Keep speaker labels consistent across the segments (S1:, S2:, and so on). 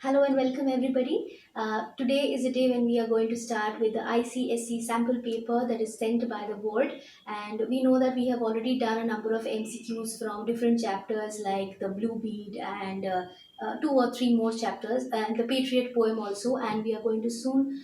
S1: Hello and welcome everybody. Today is a day when we are going to start with the ICSE sample paper that is sent by the board, and we know that we have already done a number of MCQs from different chapters like the Blue Bead and two or three more chapters and the Patriot poem also, and we are going to soon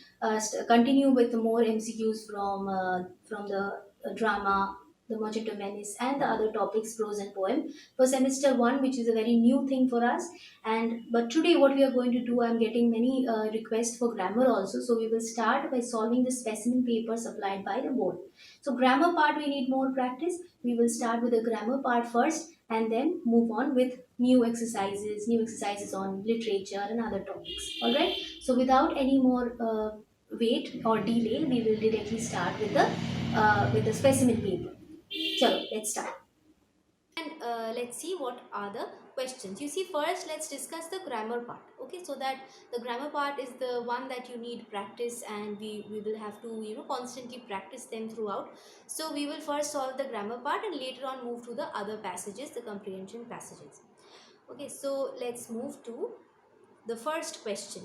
S1: continue with more MCQs from the drama, the Merchant of Venice, and the other topics, prose and poem for semester one, which is a very new thing for us. And but today what we are going to do, I'm getting many requests for grammar also, so we will start by solving the specimen paper supplied by the board. So grammar part, we need more practice. We will start with the grammar part first and then move on with new exercises on literature and other topics. All right, so without any more wait or delay, we will directly start with the specimen paper. Chalo, let's start. And let's see what are the questions. You see, first let's discuss the grammar part. Okay, so that the grammar part is the one that you need practice, and we will have to constantly practice them throughout. So we will first solve the grammar part and later on move to the other passages, the comprehension passages. Okay, so let's move to the first question.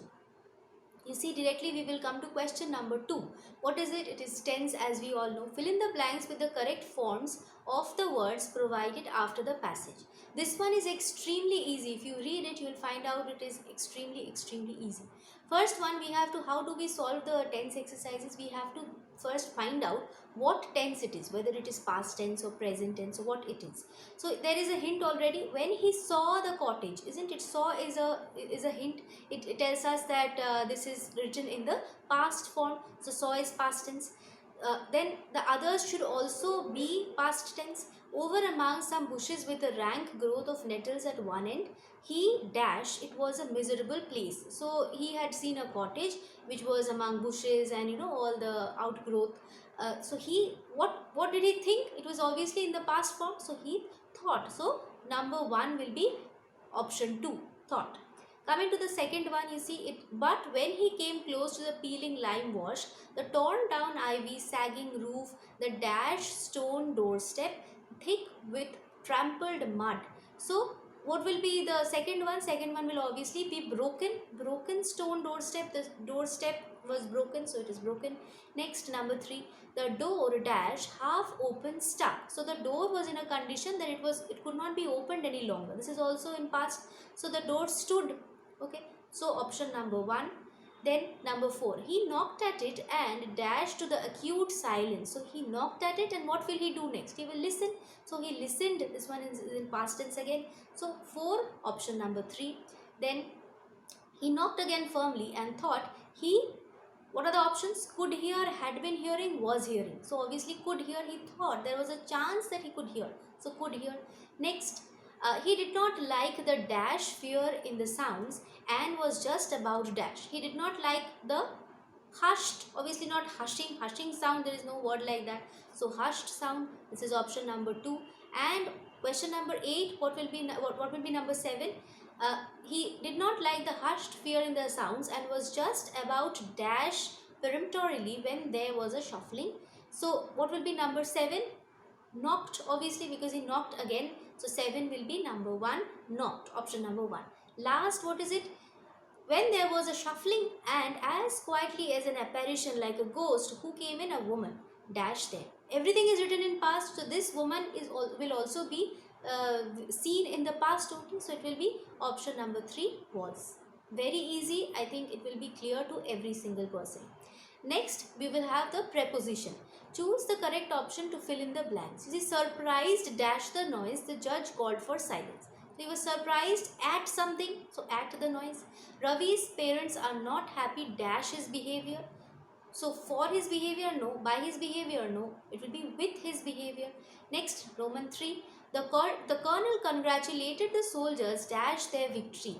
S1: You see, directly we will come to question number 2. What is it? It is tense, as we all know. Fill in the blanks with the correct forms of the words provided after the passage. This one is extremely easy. If you read it, you will find out it is extremely easy. First one, we have to, how do we solve the tense exercises? We have to first find out what tense it is, whether it is past tense or present tense or what it is. So there is a hint already. When he saw the cottage, isn't it? Saw is a hint. It tells us that this is written in the past form. So saw is past tense. Then the others should also be past tense. Over among some bushes with a rank growth of nettles at one end, he dash, it was a miserable place. So he had seen a cottage which was among bushes and all the outgrowth. So he, what did he think? It was obviously in the past form, so he thought. So number 1 will be option 2, thought. Coming to the second one, you see it. But when he came close to the peeling lime wash, the torn down ivy, sagging roof, the dash stone doorstep, thick with trampled mud. So what will be the second one? Second one will obviously be broken stone doorstep. The doorstep was broken, so it is broken. Next, number 3, the door dash half open stuck. So the door was in a condition that it could not be opened any longer. This is also in past. So the door stood. Okay, so option number 1. Then number 4, he knocked at it and dashed to the acute silence. So he knocked at it, and what will he do next? He will listen. So he listened. This one is in past tense again. So 4, option number 3. Then he knocked again firmly and thought. He, what are the options? Could hear, had been hearing, was hearing. So obviously could hear, he thought there was a chance that he could hear. So could hear. Next, he did not like the dash fear in the sounds and was just about to dash. He did not like the hushed, obviously not hushing sound, there is no word like that. So hushed sound, this is option number 2. And question number 8, what will be number 7? He did not like the hushed fear in the sounds and was just about to dash peremptorily when there was a shuffling. So what will be number 7? Knocked, obviously, because he knocked again. So 7 will be number 1, knocked, option number 1. Last, what is it? When there was a shuffling, and as quietly as an apparition like a ghost who came in, a woman dash there. Everything is written in past, so this woman will also be seen in the past only. So it will be option number 3, was. Very easy. I think it will be clear to every single person. Next, we will have the preposition. Choose the correct option to fill in the blanks. You see, surprised dash the noise, the judge called for silence. So he was surprised at something, so at the noise. Ravi's parents are not happy dash his behavior. So for his behavior, no. By his behavior, no. It will be with his behavior. Next, Roman 3. The colonel congratulated the soldiers dash their victory.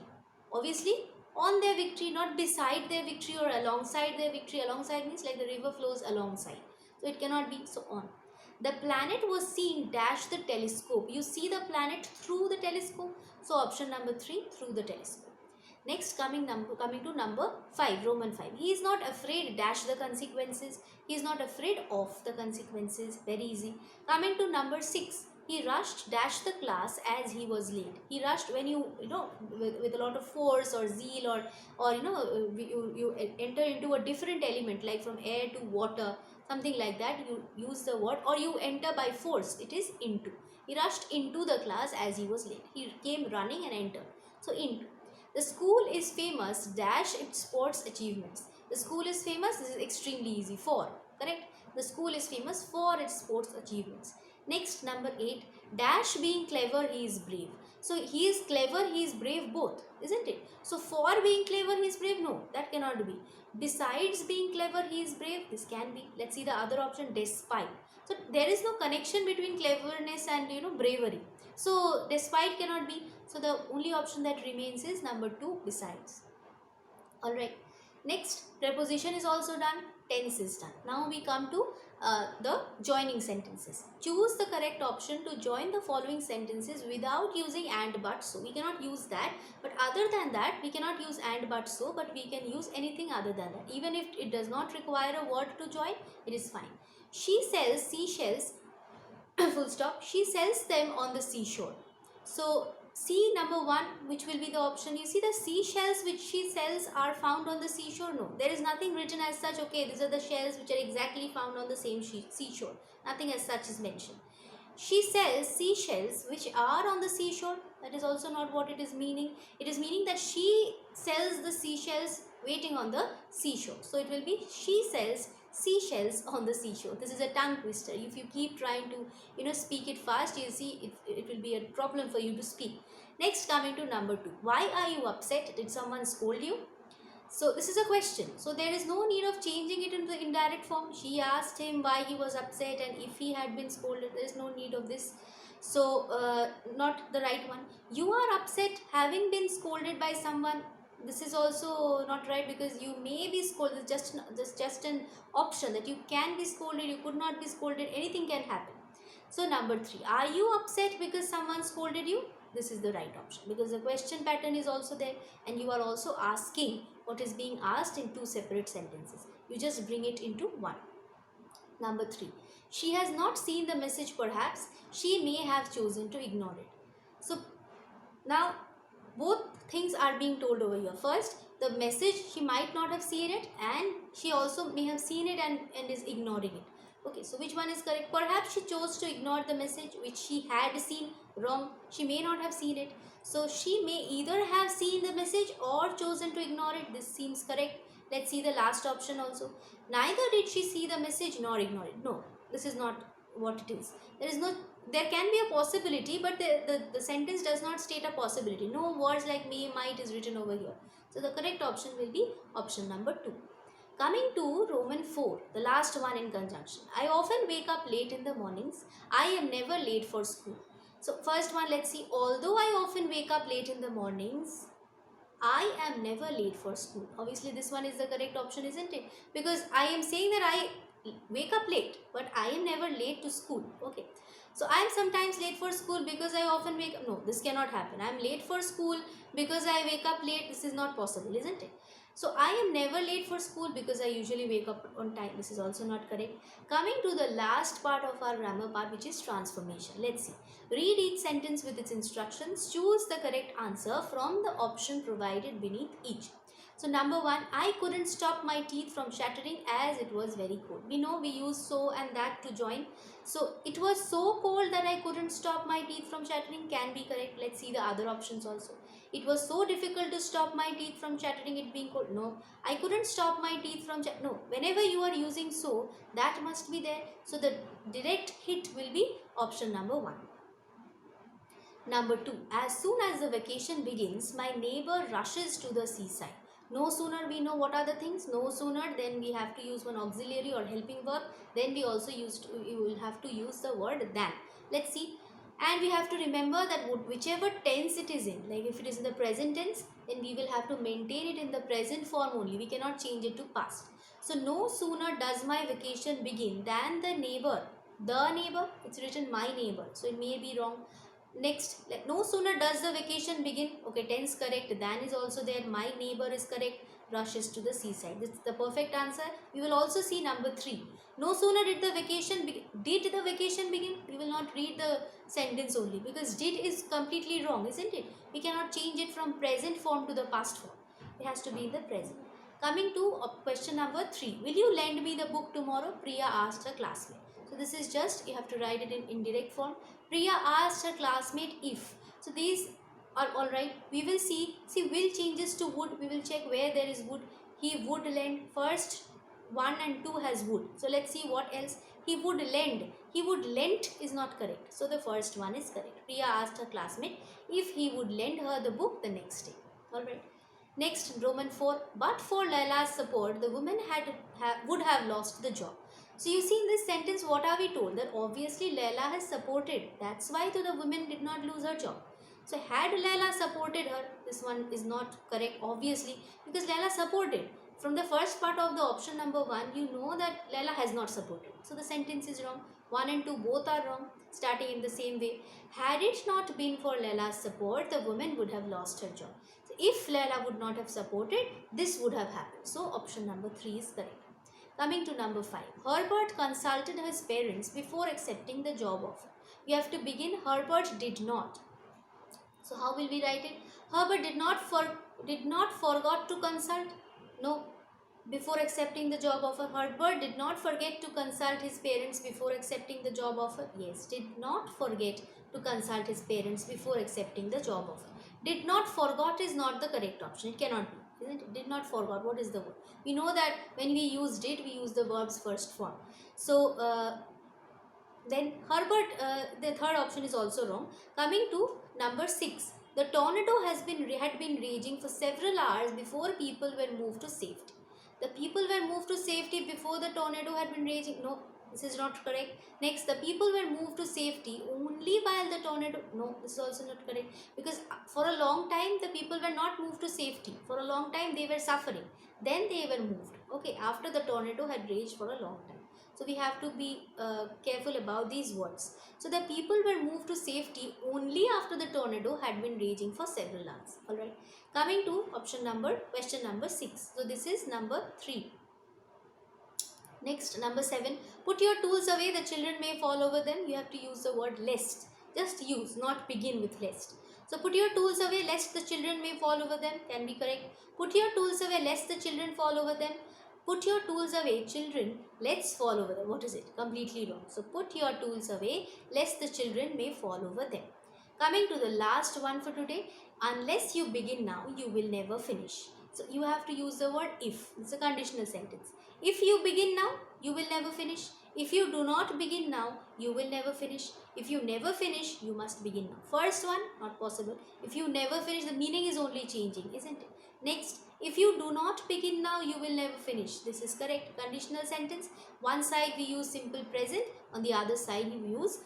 S1: Obviously, on their victory, not beside their victory or alongside their victory. Alongside means like the river flows alongside. So it cannot be so on. The planet was seen dash the telescope. You see the planet through the telescope. So option number 3, through the telescope. Next, coming to number 5, Roman 5. He is not afraid dash the consequences. He is not afraid of the consequences. Very easy. Coming to number 6. He rushed dash the class as he was late. He rushed when you know with a lot of force or zeal, or you enter into a different element, like from air to water, something like that. You use the word, or you enter by force. It is into. He rushed into the class as he was late. He came running and entered. So into. The school is famous dash its sports achievements. The school is famous. This is extremely easy. For, correct. The school is famous for its sports achievements. Next, number 8. Dash being clever, he is brave. So he is clever, he is brave, both, isn't it? So for being clever, he is brave. No, that cannot be. Besides being clever, he is brave. This can be. Let's see the other option. Despite. So there is no connection between cleverness and bravery. So despite cannot be. So the only option that remains is number 2, besides. Alright. Next, preposition is also done. Tense is done. Now we come to the joining sentences. Choose the correct option to join the following sentences without using and but so. We cannot use that, but other than that we cannot use and but so, but we can use anything other than that. Even if it does not require a word to join, it is fine. She sells seashells full stop. She sells them on the seashore. So C, number 1, which will be the option. You see the seashells which she sells are found on the seashore? No, there is nothing written as such. Okay, these are the shells which are exactly found on the same seashore. Nothing as such is mentioned. She sells seashells which are on the seashore. That is also not what it is meaning. It is meaning that she sells the seashells waiting on the seashore. So it will be she sells seashells on the seashore. This is a tongue twister. If you keep trying to speak it fast, you'll see it will be a problem for you to speak. Next, coming to number 2. Why are you upset? Did someone scold you? So this is a question. So there is no need of changing it into the indirect form. She asked him why he was upset, and if he had been scolded, there is no need of this. So not the right one. You are upset having been scolded by someone. This is also not right, because you may be scolded. Just an option that you can be scolded, you could not be scolded, anything can happen. So number 3, are you upset because someone scolded you? This is the right option, because the question pattern is also there, and you are also asking what is being asked in 2 separate sentences. You just bring it into one. Number 3, she has not seen the message. Perhaps she may have chosen to ignore it. So now both things are being told over here. First, the message, she might not have seen it, and she also may have seen it and is ignoring it. Okay, so which one is correct? Perhaps she chose to ignore the message which she had seen. Wrong. She may not have seen it. So she may either have seen the message or chosen to ignore it. This seems correct. Let's see the last option also. Neither did she see the message nor ignore it. No, this is not what it is. There can be a possibility, but the sentence does not state a possibility. No words like may, might is written over here. So the correct option will be option number 2. Coming to Roman 4, the last one in conjunction. I often wake up late in the mornings. I am never late for school. So first one, let's see. Although I often wake up late in the mornings, I am never late for school. Obviously this one is the correct option, isn't it? Because I am saying that I wake up late, but I am never late to school. Okay. So I am sometimes late for school because I often wake up. No, this cannot happen. I am late for school because I wake up late. This is not possible, isn't it? So I am never late for school because I usually wake up on time. This is also not correct. Coming to the last part of our grammar part, which is transformation. Let's see. Read each sentence with its instructions. Choose the correct answer from the option provided beneath each. So number 1, I couldn't stop my teeth from chattering as it was very cold. We know we use so and that to join. So it was so cold that I couldn't stop my teeth from chattering can be correct. Let's see the other options also. It was so difficult to stop my teeth from chattering, it being cold. No, I couldn't stop my teeth from chattering. No, whenever you are using so, that must be there. So the direct hit will be option number 1. Number 2, as soon as the vacation begins, my neighbor rushes to the seaside. No sooner we know what are the things, no sooner, then we have to use one auxiliary or helping verb. Then we also we will have to use the word than. Let's see. And we have to remember that whichever tense it is in, like if it is in the present tense, then we will have to maintain it in the present form only. We cannot change it to past. So no sooner does my vacation begin than the neighbor, it's written my neighbor, so it may be wrong. Next, no sooner does the vacation begin. Okay, tense correct. Than is also there. My neighbor is correct. rushes to the seaside. This is the perfect answer. We will also see number 3. No sooner did the vacation begin. We will not read the sentence only, because did is completely wrong, isn't it? We cannot change it from present form to the past form. It has to be in the present. Coming to question number 3. Will you lend me the book tomorrow? Priya asked her classmate. So this is just, you have to write it in indirect form. Priya asked her classmate if. So these are alright. We will see will changes to would. We will check where there is would. He would lend. First 1 and 2 has would. So let's see what else. He would lend. He would lent is not correct. So the first one is correct. Priya asked her classmate if he would lend her the book the next day. Alright. Next, Roman 4. But for Laila's support, the woman would have lost the job. So you see in this sentence, what are we told? That obviously Laila has supported. That's why the woman did not lose her job. So had Laila supported her, this one is not correct obviously, because Laila supported. From the first part of the option number 1, you know that Laila has not supported. So the sentence is wrong. 1 and 2 both are wrong, starting in the same way. Had it not been for Laila's support, the woman would have lost her job. So if Laila would not have supported, this would have happened. So option number 3 is correct. Coming to number 5. Herbert consulted his parents before accepting the job offer. We have to begin Herbert did not. So how will we write it? Herbert did not forgot to consult. No. Before accepting the job offer, Herbert did not forget to consult his parents before accepting the job offer. Yes, did not forget to consult his parents before accepting the job offer. Did not forgot is not the correct option. It cannot be, isn't it? Did not forgot. What is the word? We know that when we use did, we use the verb's first form. So then Herbert, the third option is also wrong. Coming to number 6. The tornado had been raging for several hours before people were moved to safety. The people were moved to safety before the tornado had been raging. No, this is not correct. Next, the people were moved to safety only while the tornado. No, this is also not correct, because for a long time the people were not moved to safety. For a long time they were suffering. Then they were moved. Okay, after the tornado had raged for a long time. So we have to be careful about these words. So the people were moved to safety only after the tornado had been raging for several hours. Alright. Coming to question number 6. So this is number 3. Next, number 7. Put your tools away, the children may fall over them. You have to use the word lest. Just use, not begin with lest. So put your tools away lest the children may fall over them. Can be correct. Put your tools away lest the children fall over them. Put your tools away, children, let's fall over them. What is it? Completely wrong. So put your tools away lest the children may fall over them. Coming to the last one for today. Unless you begin now, you will never finish. So you have to use the word if. It's a conditional sentence. If you begin now, you will never finish. If you do not begin now, you will never finish. If you never finish, you must begin now. First one, not possible. If you never finish, the meaning is only changing, isn't it? Next, if you do not begin now, you will never finish. This is correct. Conditional sentence. One side we use simple present. On the other side we use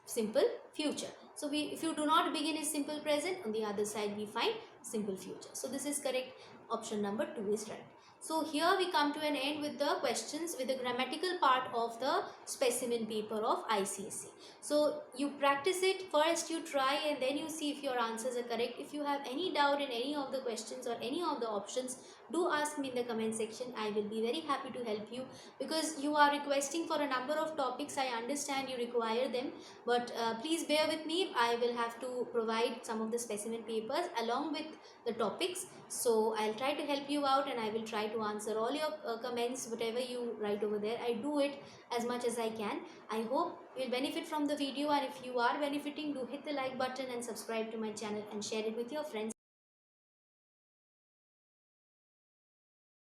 S1: simple future. So if you do not begin is simple present. On the other side we find simple future. So this is correct. Option number 2 is right. So here we come to an end with the questions, with the grammatical part of the specimen paper of ICSE. So you practice it first, you try, and then you see if your answers are correct. If you have any doubt in any of the questions or any of the options, do ask me in the comment section. I will be very happy to help you, because you are requesting for a number of topics. I understand you require them, but please bear with me. I will have to provide some of the specimen papers along with the topics. So I'll try to help you out, and I will try to answer all your comments, whatever you write over there. I do it as much as I can. I hope you will benefit from the video, and if you are benefiting, do hit the like button and subscribe to my channel and share it with your friends.